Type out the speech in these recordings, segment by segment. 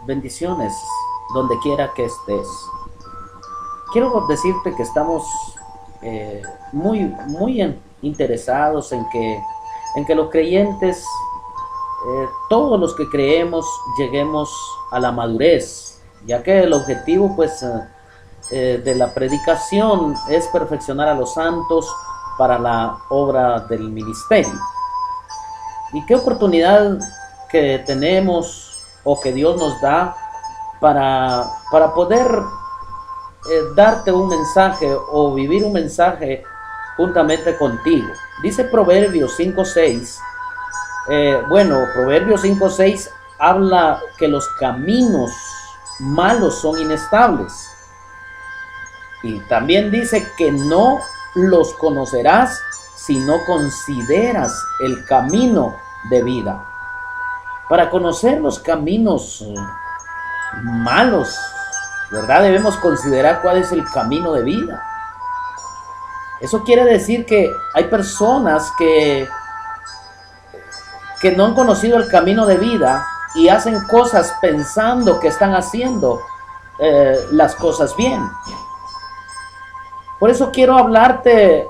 Bendiciones donde quiera que estés. Quiero decirte que estamos muy interesados en que los creyentes, todos los que creemos, lleguemos a la madurez, ya que el objetivo de la predicación es perfeccionar a los santos para la obra del ministerio. Y qué oportunidad que tenemos o que Dios nos da para poder darte un mensaje o vivir un mensaje juntamente contigo. Dice Proverbios 5:6. Proverbios 5:6 habla que los caminos malos son inestables. Y también dice que no los conocerás si no consideras el camino de vida. Para conocer los caminos malos, ¿verdad? Debemos considerar cuál es el camino de vida. Eso quiere decir que hay personas que no han conocido el camino de vida y hacen cosas pensando que están haciendo las cosas bien. Por eso quiero hablarte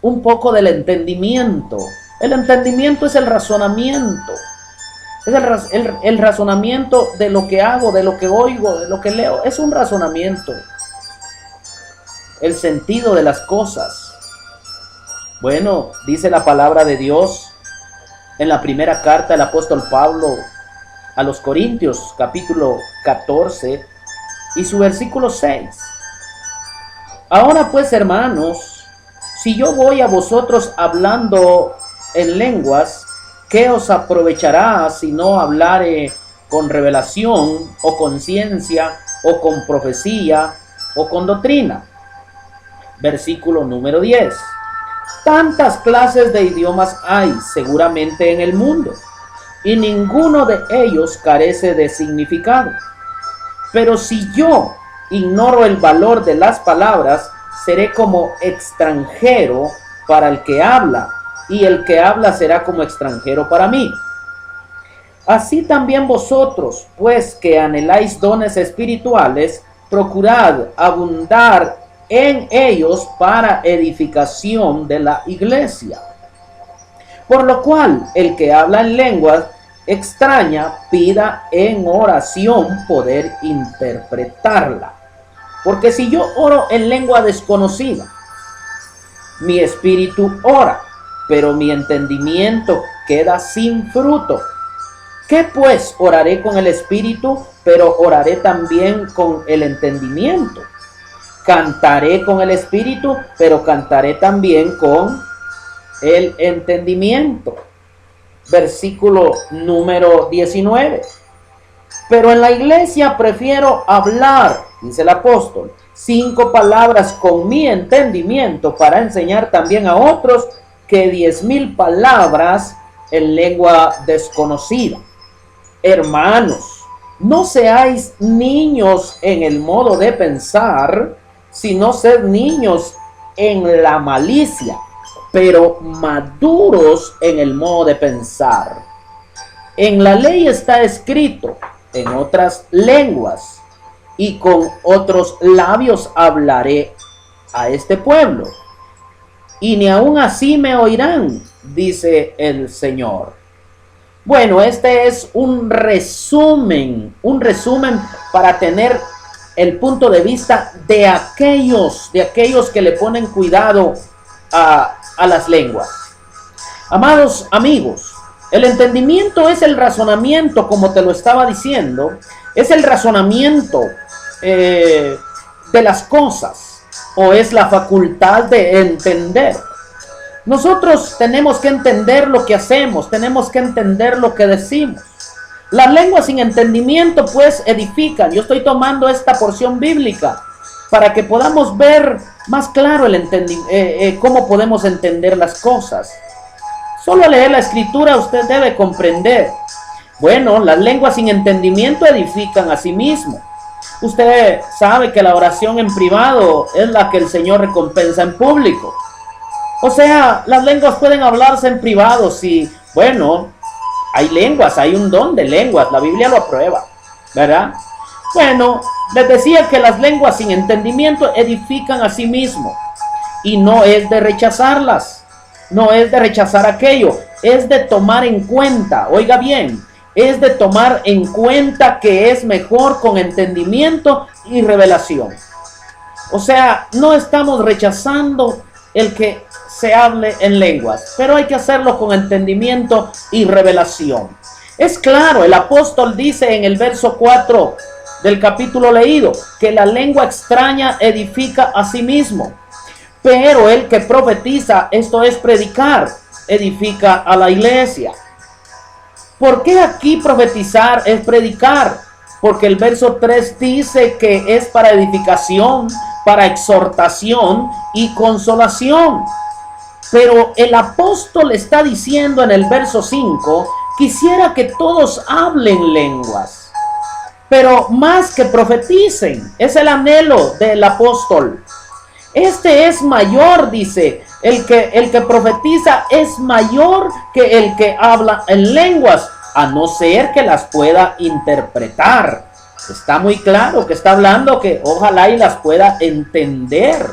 un poco del entendimiento. El entendimiento es el razonamiento. Es el razonamiento de lo que hago, de lo que oigo, de lo que leo. Es un razonamiento. El sentido de las cosas. Bueno, dice la palabra de Dios en la primera carta del apóstol Pablo a los Corintios, capítulo 14 y su versículo 6. Ahora pues, hermanos, si yo voy a vosotros hablando en lenguas, ¿qué os aprovechará si no hablare con revelación o con ciencia o con profecía o con doctrina? Versículo número 10. Tantas clases de idiomas hay seguramente en el mundo, y ninguno de ellos carece de significado. Pero si yo ignoro el valor de las palabras, seré como extranjero para el que habla, y el que habla será como extranjero para mí. Así también vosotros, pues que anheláis dones espirituales, procurad abundar en ellos para edificación de la iglesia. Por lo cual, el que habla en lenguas extraña, pida en oración poder interpretarla. Porque si yo oro en lengua desconocida, mi espíritu ora, pero mi entendimiento queda sin fruto. ¿Qué pues? Oraré con el espíritu, pero oraré también con el entendimiento. Cantaré con el espíritu, pero cantaré también con el entendimiento. Versículo número 19. Pero en la iglesia prefiero hablar, dice el apóstol, 5 palabras con mi entendimiento para enseñar también a otros, que 10,000 palabras en lengua desconocida. Hermanos, no seáis niños en el modo de pensar, sino sed niños en la malicia, pero maduros en el modo de pensar. En la ley está escrito, en otras lenguas y con otros labios hablaré a este pueblo, y ni aun así me oirán, dice el Señor. Bueno, este es un resumen para tener el punto de vista de aquellos que le ponen cuidado a las lenguas. Amados amigos, el entendimiento es el razonamiento, como te lo estaba diciendo, es el razonamiento de las cosas, o es la facultad de entender. Nosotros tenemos que entender lo que hacemos, tenemos que entender lo que decimos. Las lenguas sin entendimiento pues edifican. Yo estoy tomando esta porción bíblica para que podamos ver más claro cómo podemos entender las cosas. Solo leer la escritura usted debe comprender. Bueno, las lenguas sin entendimiento edifican a sí mismo. Usted sabe que la oración en privado es la que el Señor recompensa en público. O sea, las lenguas pueden hablarse en privado, sí. Bueno, hay lenguas, hay un don de lenguas, la Biblia lo aprueba. ¿verdad? Bueno, les decía que las lenguas sin entendimiento edifican a sí mismo. Y no es de rechazarlas, no es de rechazar aquello, es de tomar en cuenta, oiga bien, es de tomar en cuenta que es mejor con entendimiento y revelación. O sea, no estamos rechazando el que se hable en lenguas, pero hay que hacerlo con entendimiento y revelación. Es claro, el apóstol dice en el verso 4 del capítulo leído, que la lengua extraña edifica a sí mismo. Pero el que profetiza, esto es predicar, edifica a la iglesia. ¿Por qué aquí profetizar es predicar? Porque el verso 3 dice que es para edificación, para exhortación y consolación. Pero el apóstol está diciendo en el verso 5, quisiera que todos hablen lenguas, pero más que profeticen. Es el anhelo del apóstol. Este es mayor, dice, el que profetiza es mayor que el que habla en lenguas, a no ser que las pueda interpretar. Está muy claro que está hablando que ojalá y las pueda entender.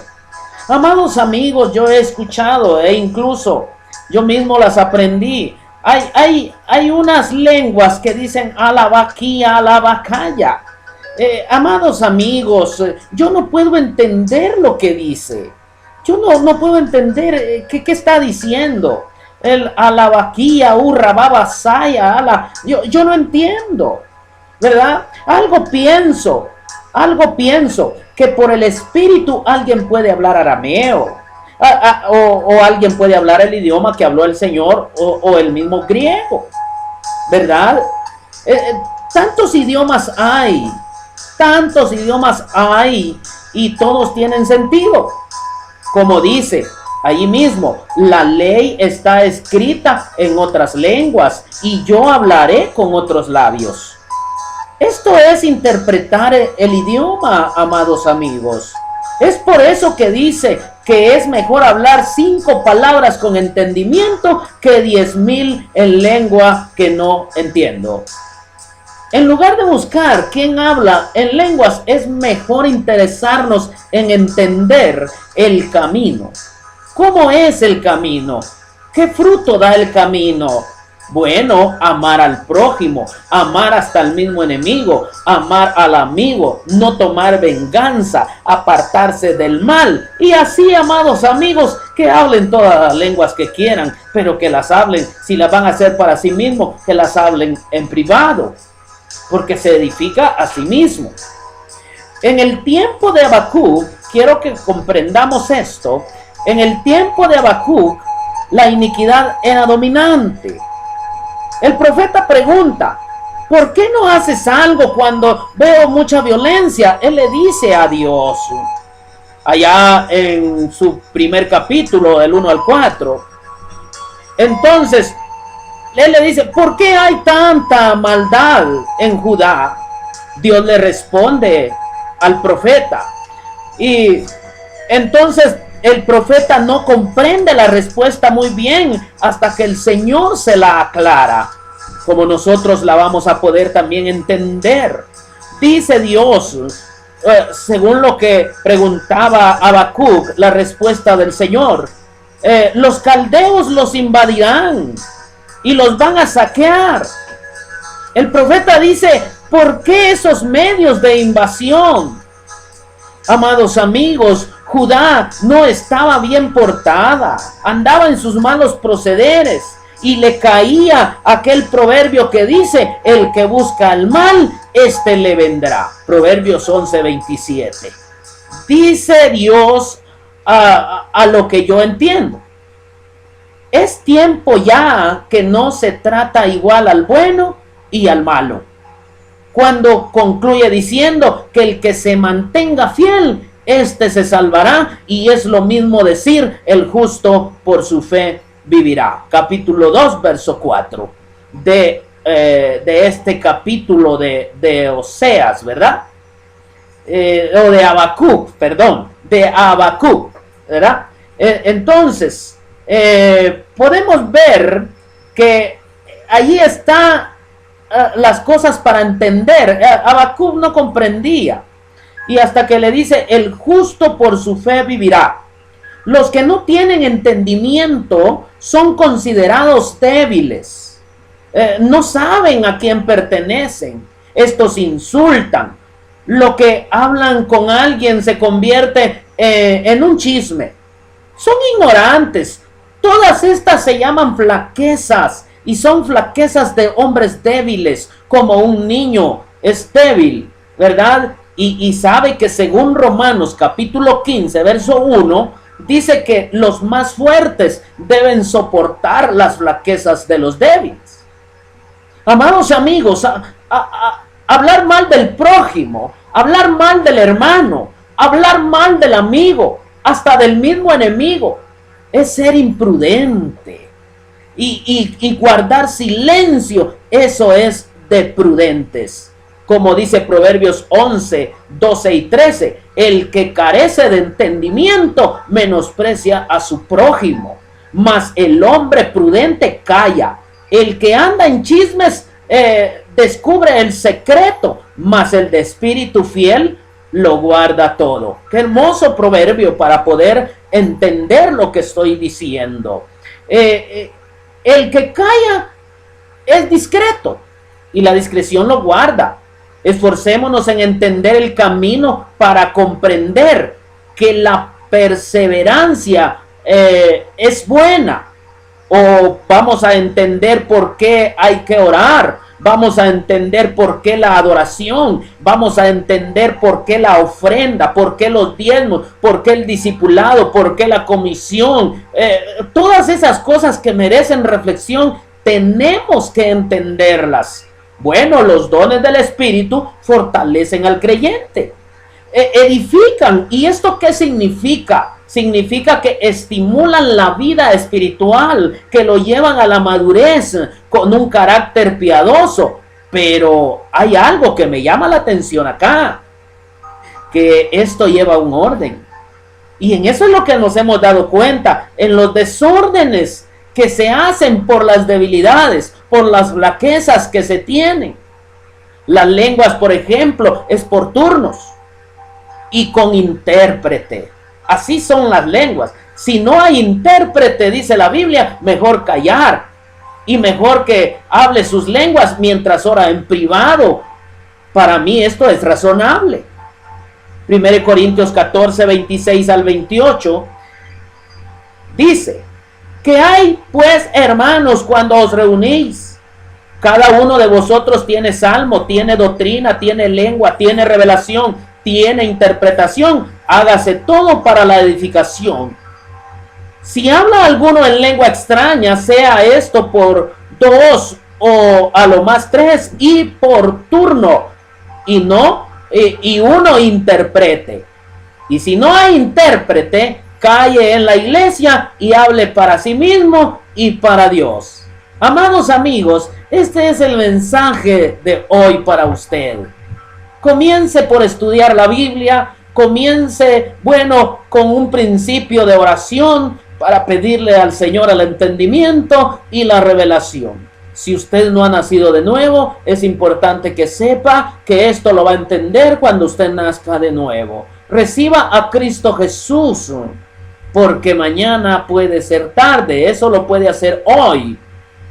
Amados amigos, yo he escuchado e incluso yo mismo las aprendí. Hay unas lenguas que dicen alaba aquí, alaba acá. Amados amigos, yo no puedo entender lo que dice. Yo no puedo entender qué está diciendo. El alabaquía, urra, babasaya, ala. Yo no entiendo, ¿verdad? Algo pienso que por el Espíritu alguien puede hablar arameo. O alguien puede hablar el idioma que habló el Señor o el mismo griego, ¿verdad? Tantos idiomas hay y todos tienen sentido. Como dice allí mismo, la ley está escrita en otras lenguas y yo hablaré con otros labios. Esto es interpretar el idioma, amados amigos. Es por eso que dice que es mejor hablar 5 palabras con entendimiento que 10,000 en lengua que no entiendo. En lugar de buscar quién habla en lenguas, es mejor interesarnos en entender el camino. ¿Cómo es el camino? ¿Qué fruto da el camino? Bueno, amar al prójimo, amar hasta el mismo enemigo, amar al amigo, no tomar venganza, apartarse del mal. Y así, amados amigos, que hablen todas las lenguas que quieran, pero que las hablen, si las van a hacer para sí mismos, que las hablen en privado, porque se edifica a sí mismo. En el tiempo de Habacuc, quiero que comprendamos esto, en el tiempo de Habacuc, la iniquidad era dominante. El profeta pregunta, ¿por qué no haces algo cuando veo mucha violencia? Él le dice a Dios, allá en su primer capítulo, del 1 al 4. Entonces, él le dice, ¿por qué hay tanta maldad en Judá? Dios le responde al profeta. Y entonces el profeta no comprende la respuesta muy bien hasta que el Señor se la aclara, como nosotros la vamos a poder también entender. Dice Dios, según lo que preguntaba Habacuc, la respuesta del Señor, los caldeos los invadirán y los van a saquear. El profeta dice, ¿por qué esos medios de invasión? Amados amigos, Judá no estaba bien portada, andaba en sus malos procederes y le caía aquel proverbio que dice, el que busca el mal, este le vendrá. Proverbios 11:27. Dice Dios a lo que yo entiendo. Es tiempo ya que no se trata igual al bueno y al malo. Cuando concluye diciendo que el que se mantenga fiel, este se salvará, y es lo mismo decir, el justo por su fe vivirá. Capítulo 2, verso 4 de este capítulo de Oseas, ¿verdad? O de Habacuc, perdón, de Habacuc, ¿verdad? Entonces, podemos ver que allí está las cosas para entender. Habacuc no comprendía. Y hasta que le dice, el justo por su fe vivirá. Los que no tienen entendimiento son considerados débiles. No saben a quién pertenecen. Estos insultan. Lo que hablan con alguien se convierte en un chisme. Son ignorantes. Todas estas se llaman flaquezas y son flaquezas de hombres débiles, como un niño es débil, ¿verdad? Y sabe que según Romanos capítulo 15, verso 1, dice que los más fuertes deben soportar las flaquezas de los débiles. Amados amigos, hablar mal del prójimo, hablar mal del hermano, hablar mal del amigo, hasta del mismo enemigo, es ser imprudente. Y guardar silencio, eso es de prudentes. Como dice Proverbios 11, 12 y 13, el que carece de entendimiento menosprecia a su prójimo, mas el hombre prudente calla. El que anda en chismes descubre el secreto, mas el de espíritu fiel lo guarda todo. Qué hermoso proverbio para poder entender lo que estoy diciendo. El que calla es discreto y la discreción lo guarda. Esforcémonos en entender el camino para comprender que la perseverancia es buena. O vamos a entender por qué hay que orar. Vamos a entender por qué la adoración. Vamos a entender por qué la ofrenda, por qué los diezmos, por qué el discipulado, por qué la comisión. Todas esas cosas que merecen reflexión, tenemos que entenderlas. Bueno, los dones del Espíritu fortalecen al creyente, edifican. ¿Y esto qué significa? Significa que estimulan la vida espiritual, que lo llevan a la madurez con un carácter piadoso. Pero hay algo que me llama la atención acá, que esto lleva un orden. Y en eso es lo que nos hemos dado cuenta, en los desórdenes que se hacen por las debilidades, por las flaquezas que se tienen. Las lenguas, por ejemplo, es por turnos y con intérprete. Así son las lenguas. Si no hay intérprete, dice la Biblia, mejor callar. Y mejor que hable sus lenguas mientras ora en privado. Para mí esto es razonable. 1 Corintios 14, 26 al 28 dice: ¿qué hay pues, hermanos, cuando os reunís? Cada uno de vosotros tiene salmo, tiene doctrina, tiene lengua, tiene revelación, tiene interpretación. Hágase todo para la edificación. Si habla alguno en lengua extraña, sea esto por 2 o a lo más 3 y por turno, y uno interprete. Y si no hay intérprete, calle en la iglesia y hable para sí mismo y para Dios. Amados amigos, este es el mensaje de hoy para usted. Comience por estudiar la Biblia. Comience, con un principio de oración para pedirle al Señor el entendimiento y la revelación. Si usted no ha nacido de nuevo, es importante que sepa que esto lo va a entender cuando usted nazca de nuevo. Reciba a Cristo Jesús, porque mañana puede ser tarde. Eso lo puede hacer hoy.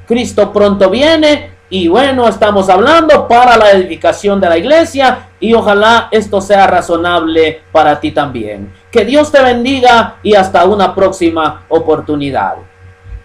Cristo pronto viene. Y estamos hablando para la edificación de la iglesia, y ojalá esto sea razonable para ti también. Que Dios te bendiga y hasta una próxima oportunidad.